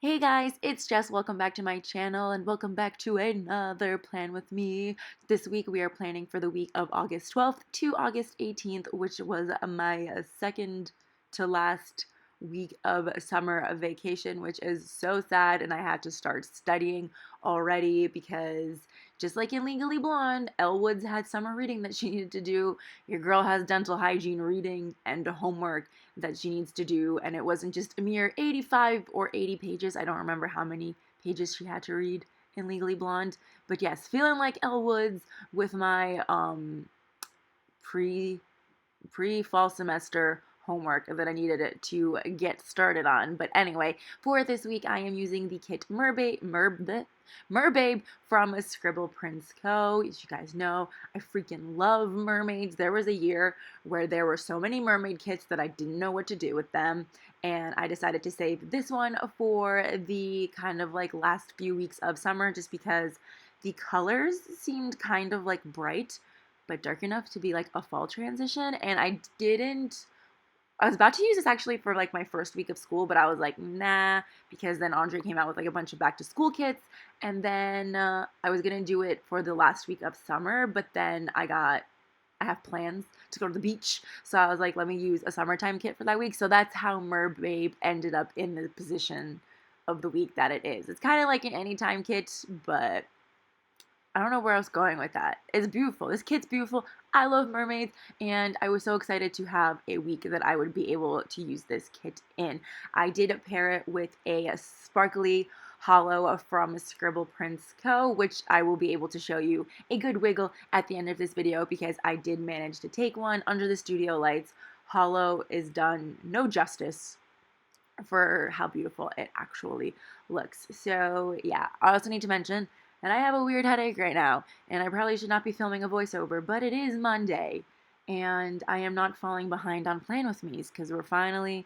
Hey guys, it's Jess. Welcome back to my channel and welcome back to another plan with me. This week we are planning for the week of August 12th to August 18th, which was my second to last week of summer vacation, which is so sad, and I had to start studying already because just like in Legally Blonde, Elle Woods had summer reading that she needed to do. Your girl has dental hygiene reading and homework that she needs to do, and it wasn't just a mere 85 or 80 pages. I don't remember how many pages she had to read in Legally Blonde, but yes, feeling like Elle Woods with my pre fall semester homework that I needed it to get started on. But anyway, for this week I am using the kit Merbabe from ScribblePrintsCo. As you guys know, I freaking love mermaids. There was a year where there were so many mermaid kits that I didn't know what to do with them, and I decided to save this one for the kind of like last few weeks of summer just because the colors seemed kind of like bright but dark enough to be like a fall transition, and I was about to use this actually for like my first week of school, but I was like, nah, because then Andre came out with like a bunch of back to school kits, and then I was gonna do it for the last week of summer, but then I have plans to go to the beach, so I was like, let me use a summertime kit for that week. So that's how Merbabe ended up in the position of the week that it is. It's kind of like an anytime kit, but I don't know where I was going with that. It's beautiful. This kit's beautiful. I love mermaids, and I was so excited to have a week that I would be able to use this kit in. I did pair it with a sparkly hollow from ScribblePrintsCo, which I will be able to show you a good wiggle at the end of this video because I did manage to take one under the studio lights. Hollow is done no justice for how beautiful it actually looks. So yeah, I also need to mention, and I have a weird headache right now, and I probably should not be filming a voiceover, but it is Monday, and I am not falling behind on Plan With Me's because we're finally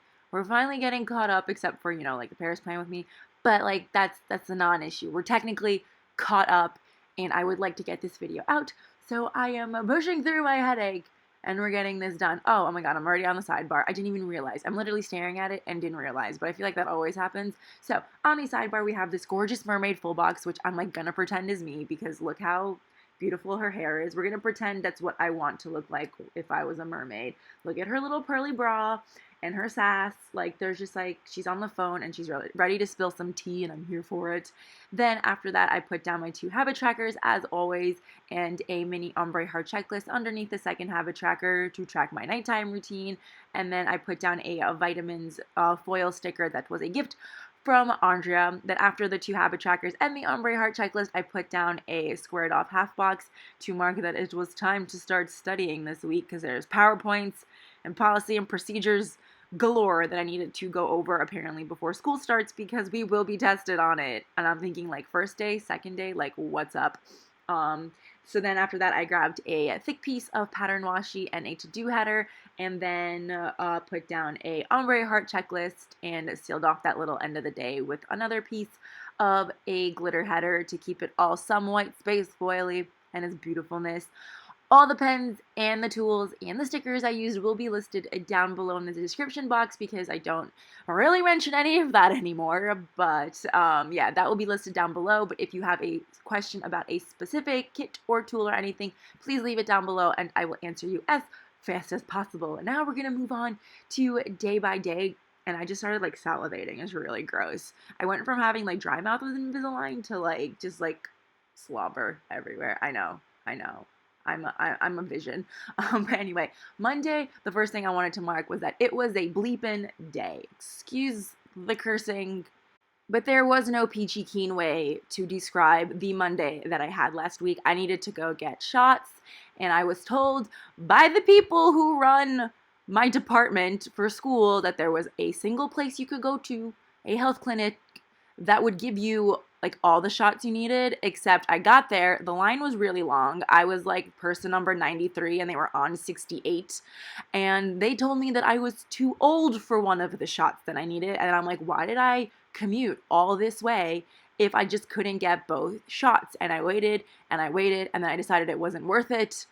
getting caught up, except for, like the Paris Plan With Me, but like that's a non-issue. We're technically caught up, and I would like to get this video out, so I am pushing through my headache and we're getting this done. Oh my god, I'm already on the sidebar. I didn't even realize. I'm literally staring at it and didn't realize, but I feel like that always happens. So on the sidebar, we have this gorgeous mermaid full box, which I'm like gonna pretend is me because look how beautiful her hair is. We're gonna pretend that's what I want to look like if I was a mermaid. Look at her little pearly bra and her sass. Like there's just like, she's on the phone and she's ready to spill some tea, and I'm here for it. Then after that, I put down my 2 habit trackers as always, and a mini ombre heart checklist underneath the second habit tracker to track my nighttime routine. And then I put down a vitamins foil sticker that was a gift from Andrea. That after the 2 habit trackers and the ombre heart checklist, I put down a squared off half box to mark that it was time to start studying this week because there's PowerPoints and policy and procedures galore that I needed to go over apparently before school starts because we will be tested on it. And I'm thinking like first day, second day, like what's up? So then after that, I grabbed a thick piece of pattern washi and a to-do header, and then put down a ombre heart checklist and sealed off that little end of the day with another piece of a glitter header to keep it all somewhat space foily and its beautifulness. All the pens and the tools and the stickers I used will be listed down below in the description box because I don't really mention any of that anymore. But yeah, that will be listed down below. But if you have a question about a specific kit or tool or anything, please leave it down below and I will answer you as fast as possible. And now we're going to move on to day by day. And I just started like salivating. It's really gross. I went from having like dry mouth with Invisalign to like just like slobber everywhere. I know. I'm a vision. But anyway, Monday, the first thing I wanted to mark was that it was a bleepin' day. Excuse the cursing, but there was no peachy keen way to describe the Monday that I had last week. I needed to go get shots, and I was told by the people who run my department for school that there was a single place you could go to, a health clinic, that would give you like all the shots you needed, except I got there, the line was really long. I was like person number 93 and they were on 68, and they told me that I was too old for one of the shots that I needed, and I'm like, why did I commute all this way if I just couldn't get both shots? And I waited and I waited, and then I decided it wasn't worth it.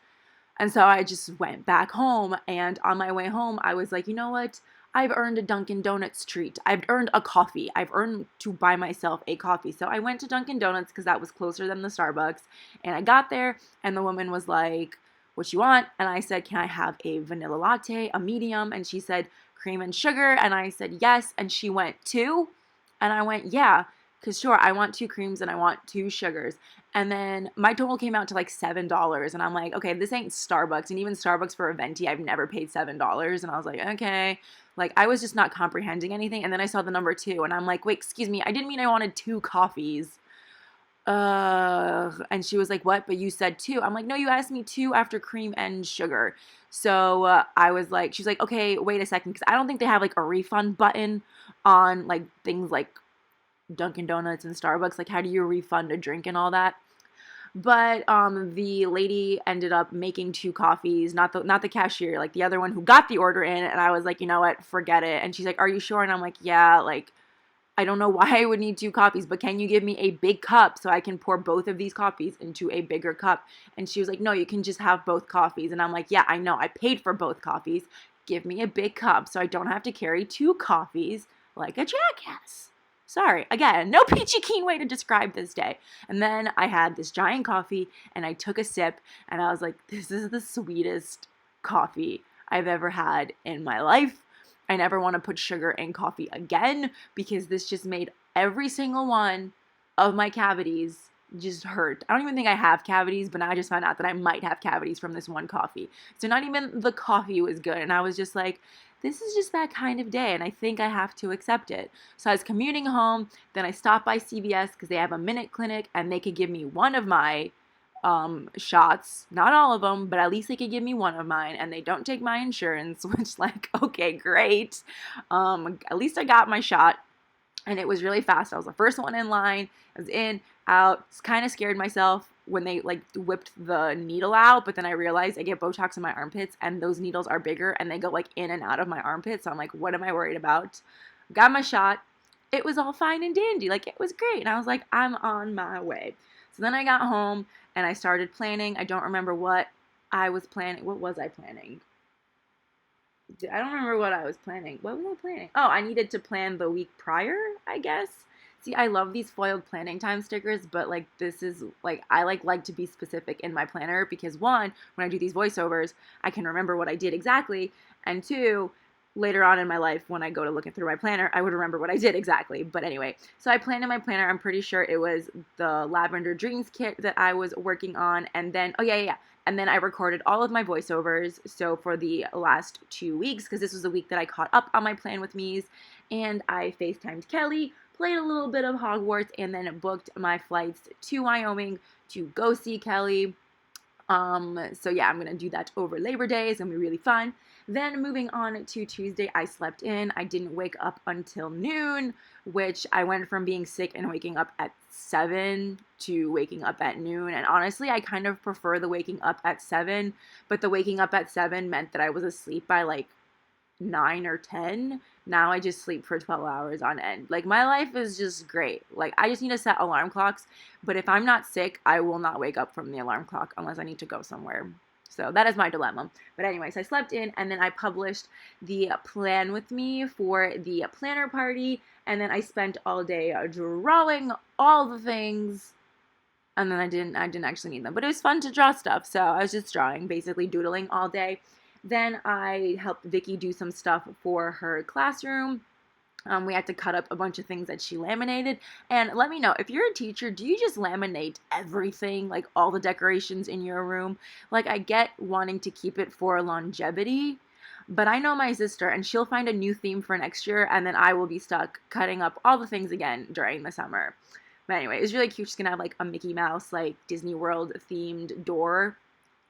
And so I just went back home, and on my way home, I was like, you know what? I've earned a Dunkin' Donuts treat. I've earned a coffee. I've earned to buy myself a coffee. So I went to Dunkin' Donuts because that was closer than the Starbucks. And I got there and the woman was like, what you want? And I said, can I have a vanilla latte, a medium? And she said, cream and sugar. And I said, yes. And she went, two? And I went, yeah, because sure, I want 2 creams and I want 2 sugars. And then my total came out to like $7. And I'm like, okay, this ain't Starbucks. And even Starbucks for a venti, I've never paid $7. And I was like, okay. Like, I was just not comprehending anything. And then I saw the number 2. And I'm like, wait, excuse me. I didn't mean I wanted 2 coffees. And she was like, what? But you said 2. I'm like, no, you asked me 2 after cream and sugar. So I was like, she's like, okay, wait a second. Because I don't think they have like a refund button on like things like Dunkin' Donuts and Starbucks. Like, how do you refund a drink and all that? But the lady ended up making 2 coffees, not the cashier, like the other one who got the order in. And I was like, you know what, forget it. And she's like, are you sure? And I'm like, yeah, like, I don't know why I would need 2 coffees, but can you give me a big cup so I can pour both of these coffees into a bigger cup? And she was like, no, you can just have both coffees. And I'm like, yeah, I know, I paid for both coffees. Give me a big cup so I don't have to carry 2 coffees like a jackass. Sorry, again, no peachy keen way to describe this day. And then I had this giant coffee and I took a sip and I was like, this is the sweetest coffee I've ever had in my life. I never want to put sugar in coffee again because this just made every single one of my cavities just hurt. I don't even think I have cavities, but now I just found out that I might have cavities from this one coffee. So not even the coffee was good. And I was just like, this is just that kind of day, and I think I have to accept it. So I was commuting home, then I stopped by CVS because they have a minute clinic, and they could give me one of my shots, not all of them, but at least they could give me one of mine, and they don't take my insurance, which, like, okay, great. At least I got my shot, and it was really fast. I was the first one in line. I was in, out, kind of scared myself when they like whipped the needle out, but then I realized I get Botox in my armpits and those needles are bigger and they go like in and out of my armpits. So I'm like, what am I worried about? Got my shot. It was all fine and dandy. Like, it was great. And I was like, I'm on my way. So then I got home and I started planning. I don't remember what I was planning. What was I planning? I don't remember what I was planning. What was I planning? Oh, I needed to plan the week prior, I guess. See, I love these foiled planning time stickers, but like this is like I like to be specific in my planner because one, when I do these voiceovers, I can remember what I did exactly, and two, later on in my life when I go to look through my planner, I would remember what I did exactly. But anyway, so I planned in my planner. I'm pretty sure it was the Lavender Dreams kit that I was working on, and then and then I recorded all of my voiceovers. So for the last 2 weeks, because this was the week that I caught up on my plan with me's, and I FaceTimed Kelly, played a little bit of Hogwarts, and then booked my flights to Wyoming to go see Kelly. So yeah, I'm gonna do that over Labor Day. It's gonna be really fun. Then moving on to Tuesday, I slept in. I didn't wake up until noon, which I went from being sick and waking up at 7 to waking up at noon. And honestly, I kind of prefer the waking up at 7, but the waking up at 7 meant that I was asleep by like 9 or 10. Now I just sleep for 12 hours on end. Like, my life is just great. Like, I just need to set alarm clocks, but if I'm not sick, I will not wake up from the alarm clock unless I need to go somewhere. So that is my dilemma. But anyways, I slept in, and then I published the plan with me for the planner party, and then I spent all day drawing all the things, and then I didn't actually need them, but it was fun to draw stuff. So I was just drawing, basically doodling all day. Then I helped Vicky do some stuff for her classroom. We had to cut up a bunch of things that she laminated. And let me know, if you're a teacher, do you just laminate everything, like all the decorations in your room? Like, I get wanting to keep it for longevity, but I know my sister, and she'll find a new theme for next year, and then I will be stuck cutting up all the things again during the summer. But anyway, it's really cute. She's gonna have like a Mickey Mouse, like Disney World themed door,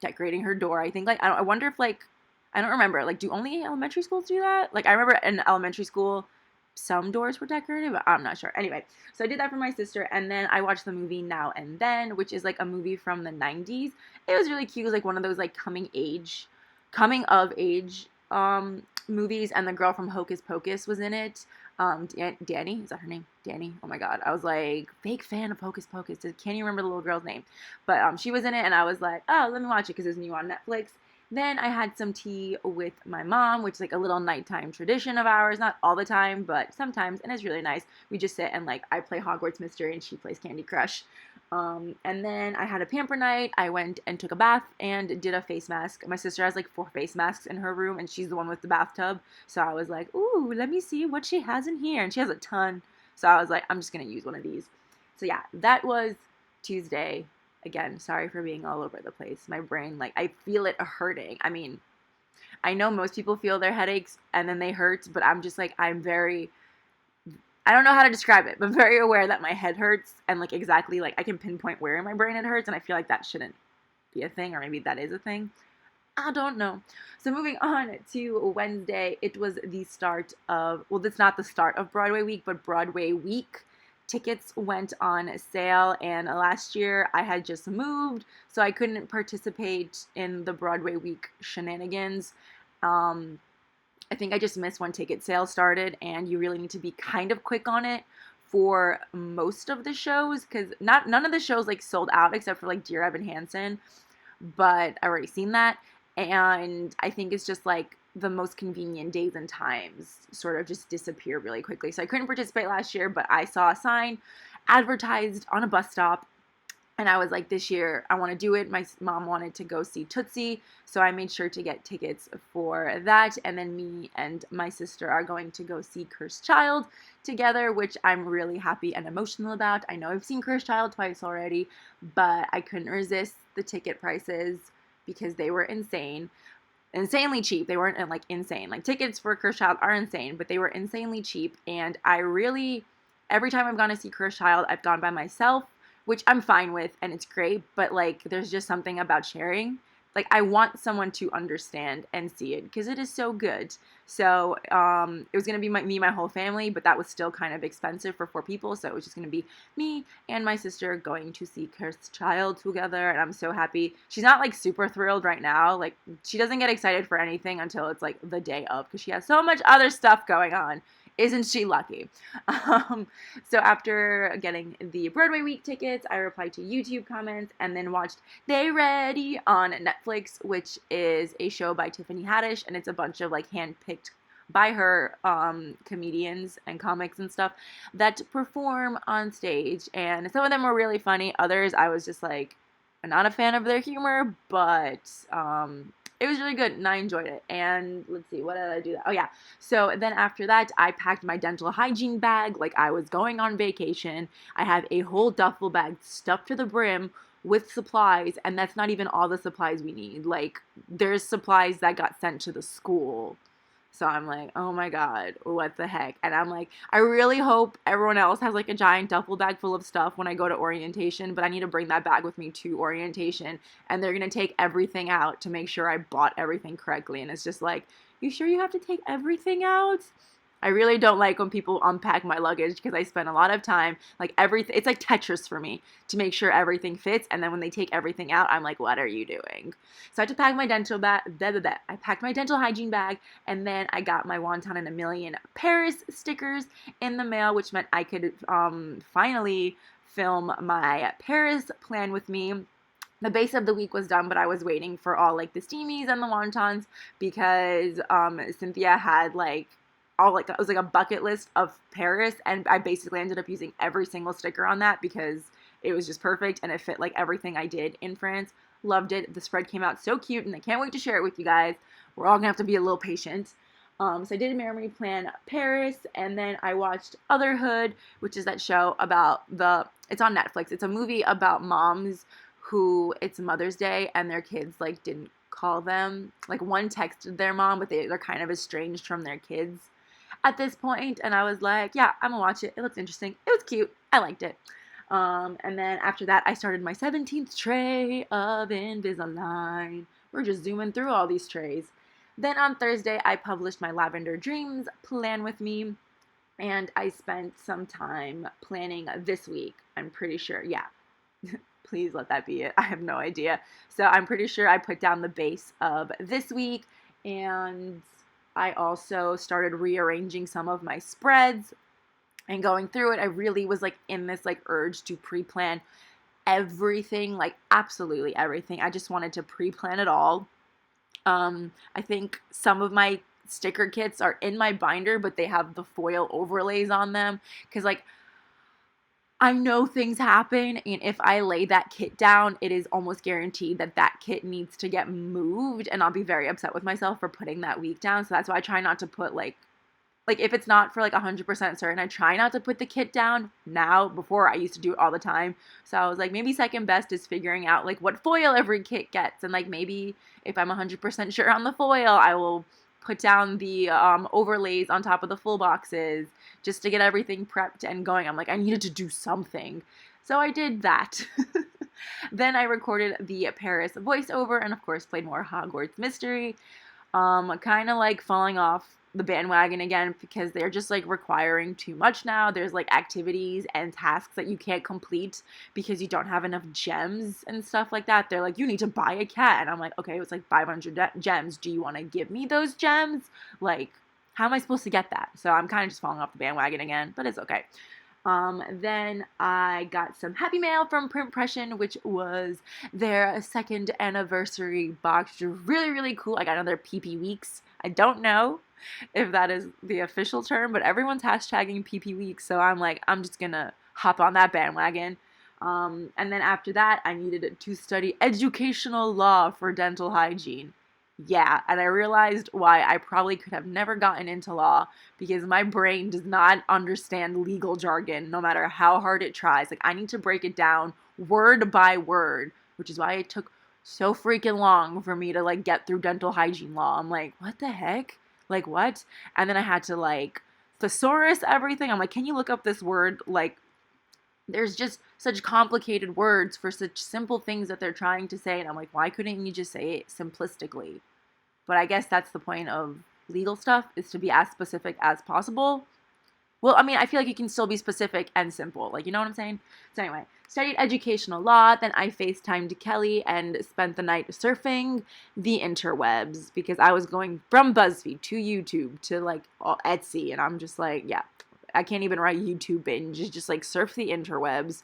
decorating her door. I think, like, I wonder if, like, I don't remember, like, do only elementary schools do that? Like, I remember in elementary school, some doors were decorated, but I'm not sure. Anyway, so I did that for my sister, and then I watched the movie Now and Then, which is like a movie from the 90s. It was really cute. It was like one of those like coming of age movies, and the girl from Hocus Pocus was in it. Danny, is that her name? Danny. Oh my god, I was like fake fan of Hocus Pocus. Can't even remember the little girl's name, but she was in it, and I was like, oh, let me watch it because it's new on Netflix. Then I had some tea with my mom, which is like a little nighttime tradition of ours. Not all the time, but sometimes, and it's really nice. We just sit and like I play Hogwarts Mystery and she plays Candy Crush. And then I had a pamper night. I went and took a bath and did a face mask. My sister has like 4 face masks in her room and she's the one with the bathtub. So I was like, ooh, let me see what she has in here. And she has a ton. So I was like, I'm just going to use one of these. So yeah, that was Tuesday. Again, sorry for being all over the place. My brain, like, I feel it hurting. I mean, I know most people feel their headaches and then they hurt, but I'm just like, I don't know how to describe it, but very aware that my head hurts and like exactly like I can pinpoint where in my brain it hurts, and I feel like that shouldn't be a thing, or maybe that is a thing. I don't know. So moving on to Wednesday, it was the start of, well, that's not the start of Broadway week, but Broadway week. Tickets went on sale, and last year I had just moved, so I couldn't participate in the Broadway week shenanigans. I think I just missed when ticket sales started, and you really need to be kind of quick on it for most of the shows, because none of the shows like sold out except for like Dear Evan Hansen, but I already seen that, and I think it's just like the most convenient days and times sort of just disappear really quickly. So I couldn't participate last year, but I saw a sign advertised on a bus stop, and I was like, this year I want to do it. My mom wanted to go see Tootsie, so I made sure to get tickets for that. And then me and my sister are going to go see Cursed Child together, which I'm really happy and emotional about. I know I've seen Cursed Child twice already, but I couldn't resist the ticket prices because they were insanely cheap. They weren't like insane. Like tickets for Cursed Child are insane, but they were insanely cheap. And I really, every time I've gone to see Cursed Child, I've gone by myself, which I'm fine with, and it's great, but like there's just something about sharing. Like I want someone to understand and see it because it is so good. So it was gonna be my whole family, but that was still kind of expensive for 4 people. So it was just gonna be me and my sister going to see Cursed Child together, and I'm so happy. She's not like super thrilled right now. Like she doesn't get excited for anything until it's like the day of, because she has so much other stuff going on. Isn't she lucky? So after getting the Broadway week tickets, I replied to YouTube comments and then watched They Ready on Netflix, which is a show by Tiffany Haddish, and it's a bunch of like handpicked by her comedians and comics and stuff that perform on stage. And some of them were really funny. Others, I was just like, I'm not a fan of their humor, but it was really good, and I enjoyed it. And let's see, what did I do? Oh, yeah. So then after that, I packed my dental hygiene bag like I was going on vacation. I have a whole duffel bag stuffed to the brim with supplies, and that's not even all the supplies we need. Like, there's supplies that got sent to the school. So I'm like, oh my God, what the heck? And I'm like, I really hope everyone else has like a giant duffel bag full of stuff when I go to orientation, but I need to bring that bag with me to orientation. And they're going to take everything out to make sure I bought everything correctly. And it's just like, you sure you have to take everything out? I really don't like when people unpack my luggage because I spend a lot of time, like everything, it's like Tetris for me to make sure everything fits. And then when they take everything out, I'm like, what are you doing? So I had to pack my dental bag, I packed my dental hygiene bag, and then I got my Wonton and a Million Paris stickers in the mail, which meant I could finally film my Paris plan with me. The base of the week was done, but I was waiting for all like the steamies and the wontons because Cynthia had like, it was like a bucket list of Paris, and I basically ended up using every single sticker on that because it was just perfect and it fit like everything I did in France. Loved it. The spread came out so cute, and I can't wait to share it with you guys. We're all gonna have to be a little patient. So I did a Memory Plan Paris, and then I watched Otherhood, which is that show about it's on Netflix. It's a movie about moms who, it's Mother's Day and their kids like didn't call them. Like one texted their mom, but they're kind of estranged from their kids at this point, and I was like, yeah, I'm gonna watch it. It looks interesting. It was cute. I liked it. And then after that, I started my 17th tray of Invisalign. We're just zooming through all these trays. Then on Thursday, I published my Lavender Dreams plan with me, and I spent some time planning this week. I'm pretty sure, yeah. Please let that be it. I have no idea. So I'm pretty sure I put down the base of this week, and I also started rearranging some of my spreads and going through it. I really was like in this like urge to pre-plan everything, like absolutely everything. I just wanted to pre-plan it all. I think some of my sticker kits are in my binder, but they have the foil overlays on them because, like, I know things happen, and if I lay that kit down, it is almost guaranteed that that kit needs to get moved, and I'll be very upset with myself for putting that week down. So that's why I try not to put, like if it's not for like 100% certain, I try not to put the kit down now. Before, I used to do it all the time. So I was like, maybe second best is figuring out like what foil every kit gets, and like maybe if I'm 100% sure on the foil, I will put down the overlays on top of the full boxes just to get everything prepped and going. I'm like, I needed to do something. So I did that. Then I recorded the Paris voiceover and, of course, played more Hogwarts Mystery. Kind of like falling off the bandwagon again because they're just like requiring too much now. There's like activities and tasks that you can't complete because you don't have enough gems and stuff like that. They're like, you need to buy a cat. And I'm like, okay, it's like 500 gems. Do you want to give me those gems? Like, how am I supposed to get that? So I'm kind of just falling off the bandwagon again, but it's okay. Then I got some happy mail from Printpression, which was their second anniversary box, which was really, really cool. I got another PP Weeks. I don't know if that is the official term, but everyone's hashtagging PP Weeks, so I'm like, I'm just gonna hop on that bandwagon. And then after that, I needed to study educational law for dental hygiene. Yeah, and I realized why I probably could have never gotten into law, because my brain does not understand legal jargon no matter how hard it tries. Like, I need to break it down word by word, which is why it took so freaking long for me to like get through dental hygiene law. I'm like, what the heck? Like, what? And then I had to like thesaurus everything. I'm like, can you look up this word? Like, there's just such complicated words for such simple things that they're trying to say. And I'm like, why couldn't you just say it simplistically? But I guess that's the point of legal stuff, is to be as specific as possible. Well, I mean, I feel like you can still be specific and simple. Like, you know what I'm saying? So anyway, studied educational law. Then I FaceTimed Kelly and spent the night surfing the interwebs because I was going from BuzzFeed to YouTube to like Etsy. And I'm just like, yeah, I can't even write YouTube binge. It's just like surf the interwebs.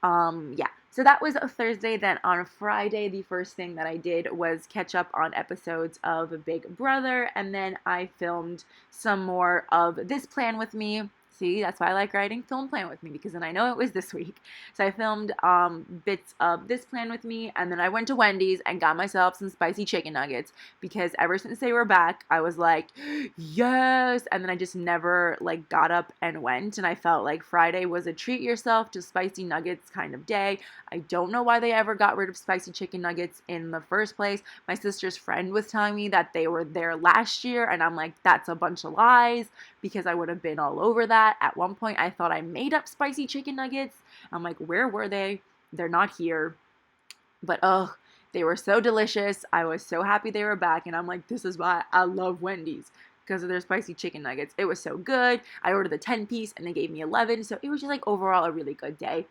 Yeah. So that was a Thursday. Then on Friday, the first thing that I did was catch up on episodes of Big Brother, and then I filmed some more of This Plan With Me. See, that's why I like writing Film Plan With Me, because then I know it was this week. So I filmed bits of This Plan With Me, and then I went to Wendy's and got myself some spicy chicken nuggets, because ever since they were back, I was like, yes, and then I just never like got up and went, and I felt like Friday was a treat yourself to spicy nuggets kind of day. I don't know why they ever got rid of spicy chicken nuggets in the first place. My sister's friend was telling me that they were there last year, and I'm like, that's a bunch of lies, because I would have been all over that. At one point, I thought I made up spicy chicken nuggets. I'm like, where were they? They're not here. But ugh, they were so delicious. I was so happy they were back, and I'm like, this is why I love Wendy's, because of their spicy chicken nuggets. It was so good. I ordered the 10-piece, and they gave me 11, so it was just like overall a really good day.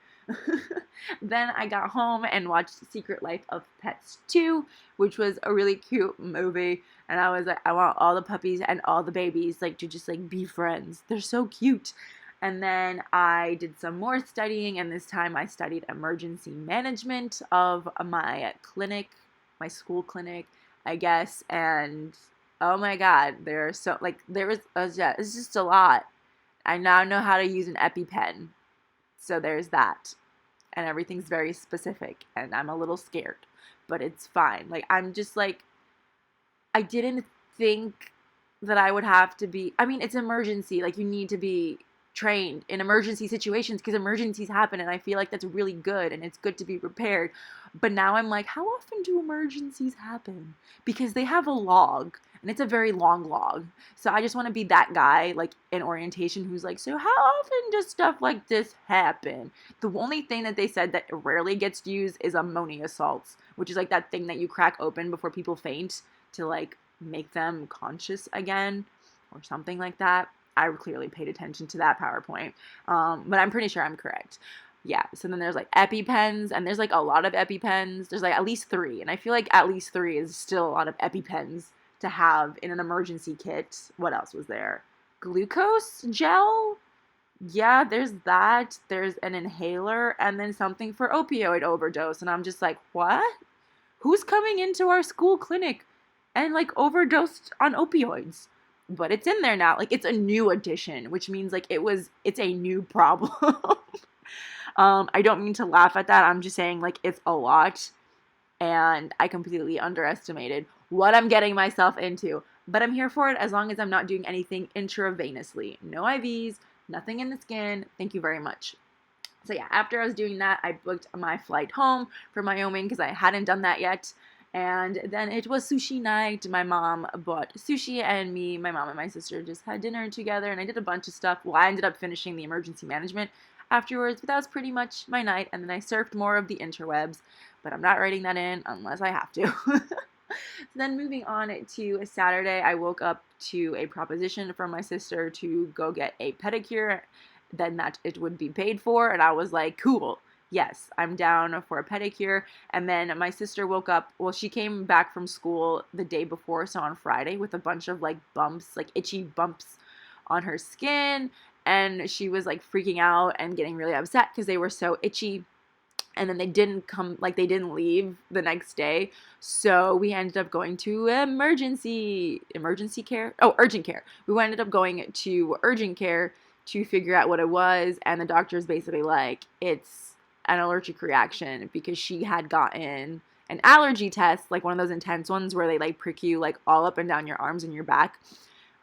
Then I got home and watched Secret Life of Pets 2, which was a really cute movie. And I was like, I want all the puppies and all the babies like to just like be friends. They're so cute. And then I did some more studying, and this time I studied emergency management of my clinic, my school clinic, I guess. And oh my God, there's so like yeah, it's just a lot. I now know how to use an EpiPen. So there's that. And everything's very specific, and I'm a little scared, but it's fine. Like, I'm just like, I didn't think that I would have to be, I mean, it's emergency. Like, you need to be trained in emergency situations because emergencies happen, and I feel like that's really good, and it's good to be prepared. But now I'm like, how often do emergencies happen? Because they have a log, and it's a very long log. So I just want to be that guy, like, in orientation who's like, so how often does stuff like this happen? The only thing that they said that rarely gets used is ammonia salts, which is like that thing that you crack open before people faint to, like, make them conscious again or something like that. I clearly paid attention to that PowerPoint, but I'm pretty sure I'm correct. Yeah, so then there's like EpiPens, and there's like a lot of EpiPens. There's like at least 3, and I feel like at least 3 is still a lot of EpiPens to have in an emergency kit. What else was there? Glucose gel? Yeah, there's that. There's an inhaler, and then something for opioid overdose, and I'm just like, what? Who's coming into our school clinic and like overdosed on opioids. But it's in there now. Like, it's a new addition, which means like it's a new problem. I don't mean to laugh at that. I'm just saying like it's a lot, and I completely underestimated what I'm getting myself into. But I'm here for it as long as I'm not doing anything intravenously. No IVs, nothing in the skin. Thank you very much. So yeah, after I was doing that, I booked my flight home from Wyoming because I hadn't done that yet. And then it was sushi night. My mom bought sushi, and my mom and my sister just had dinner together, and I did a bunch of stuff. Well, I ended up finishing the emergency management afterwards, but that was pretty much my night. And then I surfed more of the interwebs, but I'm not writing that in unless I have to. So then moving on to Saturday, I woke up to a proposition from my sister to go get a pedicure, then that it would be paid for, and I was like, cool, yes, I'm down for a pedicure. And then my sister woke up, well, she came back from school the day before, so on Friday, with a bunch of like bumps, like itchy bumps on her skin, and she was like freaking out and getting really upset because they were so itchy. And then they didn't leave the next day. So we ended up going to urgent care. We ended up going to urgent care to figure out what it was. And the doctor's basically like, it's an allergic reaction, because she had gotten an allergy test, like one of those intense ones where they like prick you like all up and down your arms and your back.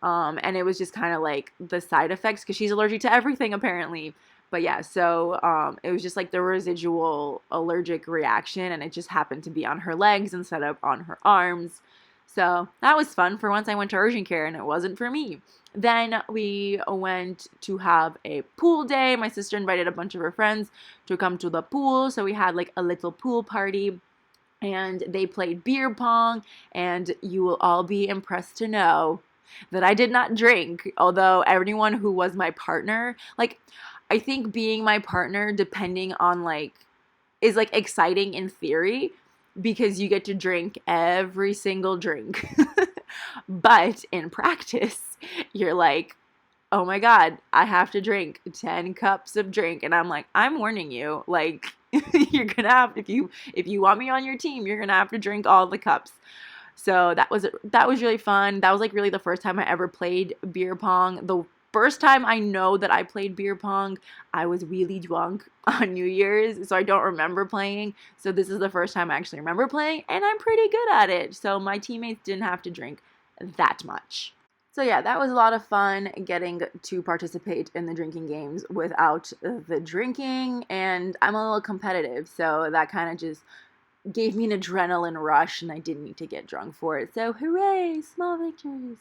And it was just kind of like the side effects, because she's allergic to everything apparently. But yeah, so it was just like the residual allergic reaction, and it just happened to be on her legs instead of on her arms. So that was fun. For once I went to urgent care and it wasn't for me. Then we went to have a pool day. My sister invited a bunch of her friends to come to the pool. So we had like a little pool party, and they played beer pong, and you will all be impressed to know that I did not drink, although everyone who was my partner, like, I think being my partner, depending on like, is like exciting in theory, because you get to drink every single drink. But in practice, you're like, oh my God, I have to drink 10 cups of drink. And I'm like, I'm warning you, like, you're gonna have, if you want me on your team, you're gonna have to drink all the cups. So that was really fun. That was like really the first time I ever played beer pong. The first time I know that I played beer pong, I was really drunk on New Year's, so I don't remember playing. So this is the first time I actually remember playing, and I'm pretty good at it. So my teammates didn't have to drink that much. So yeah, that was a lot of fun getting to participate in the drinking games without the drinking, and I'm a little competitive, so that kind of just gave me an adrenaline rush, and I didn't need to get drunk for it. So hooray, small victories.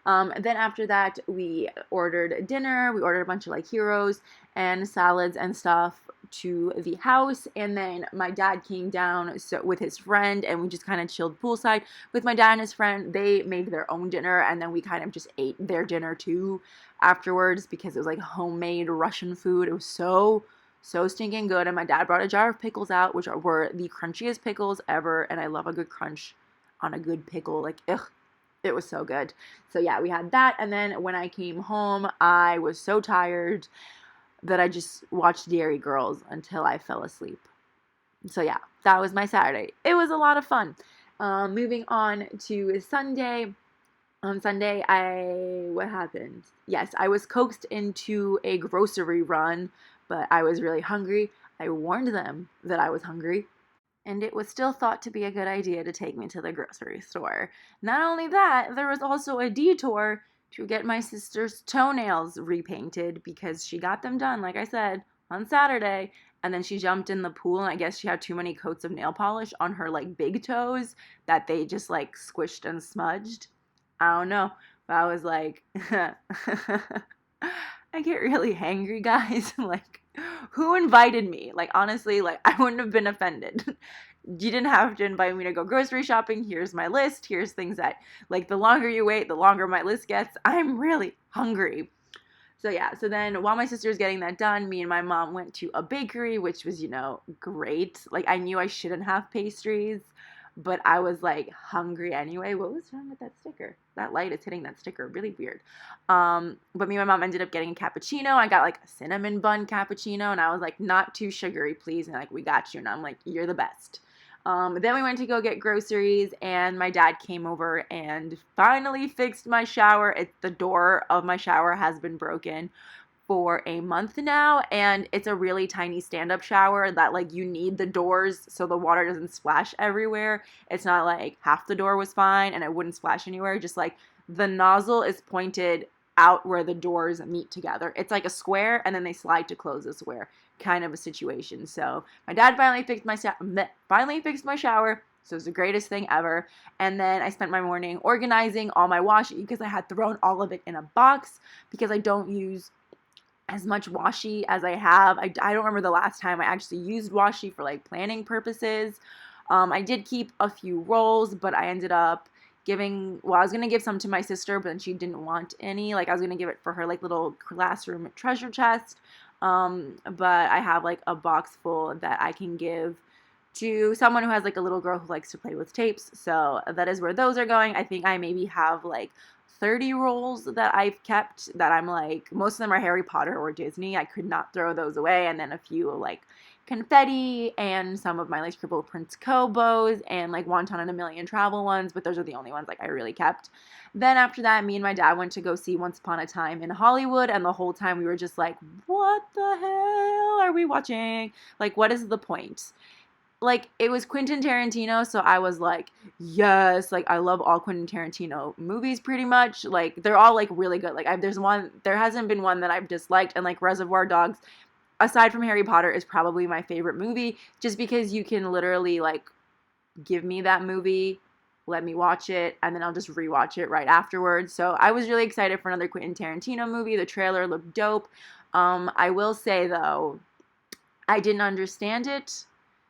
Then after that, we ordered dinner. We ordered a bunch of like heroes and salads and stuff to the house, and then my dad came down with his friend, and we just kind of chilled poolside with my dad and his friend. They made their own dinner, and then we kind of just ate their dinner too afterwards, because it was like homemade Russian food. It was so stinking good. And my dad brought a jar of pickles out, which were the crunchiest pickles ever, and I love a good crunch on a good pickle. Like, ugh, it was so good. So yeah, we had that, and then when I came home, I was so tired that I just watched Dairy Girls until I fell asleep. So yeah, that was my Saturday. It was a lot of fun. Moving on to Sunday. On Sunday, what happened? Yes, I was coaxed into a grocery run, but I was really hungry. I warned them that I was hungry, and it was still thought to be a good idea to take me to the grocery store. Not only that, there was also a detour to get my sister's toenails repainted, because she got them done, like I said, on Saturday, and then she jumped in the pool, and I guess she had too many coats of nail polish on her like big toes that they just like squished and smudged. I don't know, but I was like, I get really hangry, guys. Like, who invited me? Like, honestly, like, I wouldn't have been offended. You didn't have to invite me to go grocery shopping. Here's my list. Here's things that, like, the longer you wait, the longer my list gets. I'm really hungry. So yeah, so then while my sister was getting that done, me and my mom went to a bakery, which was, great. Like, I knew I shouldn't have pastries, but I was like hungry anyway. What was wrong with that sticker? That light is hitting that sticker really weird. But me and my mom ended up getting a cappuccino. I got like a cinnamon bun cappuccino, and I was like, not too sugary, please. And like, we got you. And I'm like, you're the best. Then we went to go get groceries, and my dad came over and finally fixed my shower. The door of my shower has been broken for a month now, and it's a really tiny stand-up shower that like you need the doors so the water doesn't splash everywhere. It's not like half the door was fine and it wouldn't splash anywhere, just like the nozzle is pointed out where the doors meet together. It's like a square and then they slide to close the square kind of a situation. So my dad finally fixed my shower. So it was the greatest thing ever. And then I spent my morning organizing all my washi because I had thrown all of it in a box because I don't use as much washi as I have. I don't remember the last time I actually used washi for like planning purposes. I did keep a few rolls, but I ended up I was going to give some to my sister, but then she didn't want any. Like I was going to give it for her like little classroom treasure chest. But I have like a box full that I can give to someone who has like a little girl who likes to play with tapes. So that is where those are going. I think I maybe have like 30 rolls that I've kept that I'm like, most of them are Harry Potter or Disney. I could not throw those away. And then a few like confetti and some of my like ScribblePrintsCo bows and like Wonton and a Million Travel ones, but those are the only ones like I really kept. Then after that, me and my dad went to go see Once Upon a Time in Hollywood, and the whole time we were just like, what the hell are we watching? Like, what is the point? Like, it was Quentin Tarantino, so I was like, yes, like, I love all Quentin Tarantino movies pretty much. Like, they're all, like, really good. Like, there hasn't been one that I've disliked, and, like, Reservoir Dogs, aside from Harry Potter, is probably my favorite movie, just because you can literally, like, give me that movie, let me watch it, and then I'll just rewatch it right afterwards. So, I was really excited for another Quentin Tarantino movie. The trailer looked dope. I will say, though, I didn't understand it.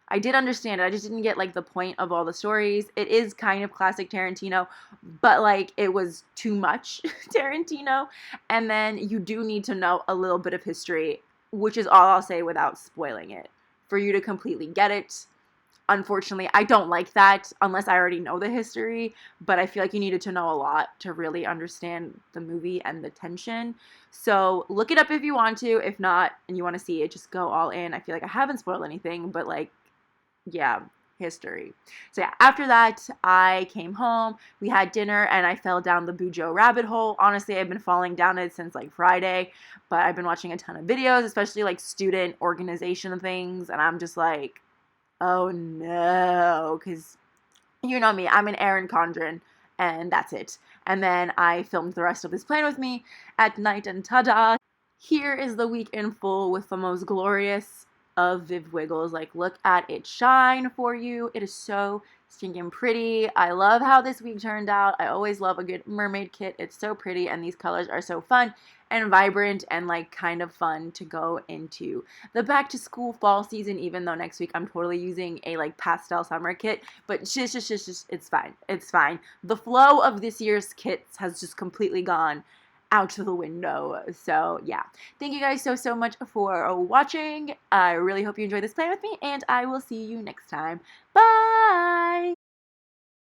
I did understand it. I just didn't get like the point of all the stories. It is kind of classic Tarantino, but like it was too much Tarantino. And then you do need to know a little bit of history, which is all I'll say without spoiling it, for you to completely get it. Unfortunately, I don't like that unless I already know the history, but I feel like you needed to know a lot to really understand the movie and the tension. So look it up if you want to. If not, and you want to see it, just go all in. I feel like I haven't spoiled anything, but like, yeah, history. So yeah, after that, I came home, we had dinner, and I fell down the Bujo rabbit hole. Honestly, I've been falling down it since like Friday, but I've been watching a ton of videos, especially like student organization things, and I'm just like, oh no, because you know me, I'm an Erin Condren, and that's it. And then I filmed the rest of this plan with me at night, and ta-da! Here is the week in full with the most glorious of Viv Wiggles. Like, look at it shine for you. It is so stinking pretty. I love how this week turned out. I always love a good mermaid kit. It's so pretty, and these colors are so fun and vibrant and like kind of fun to go into the back to school fall season, even though next week I'm totally using a like pastel summer kit, but just it's fine. It's fine. The flow of this year's kits has just completely gone out the window. So yeah, thank you guys so much for watching. I really hope you enjoyed this plan with me, and I will see you next time. Bye!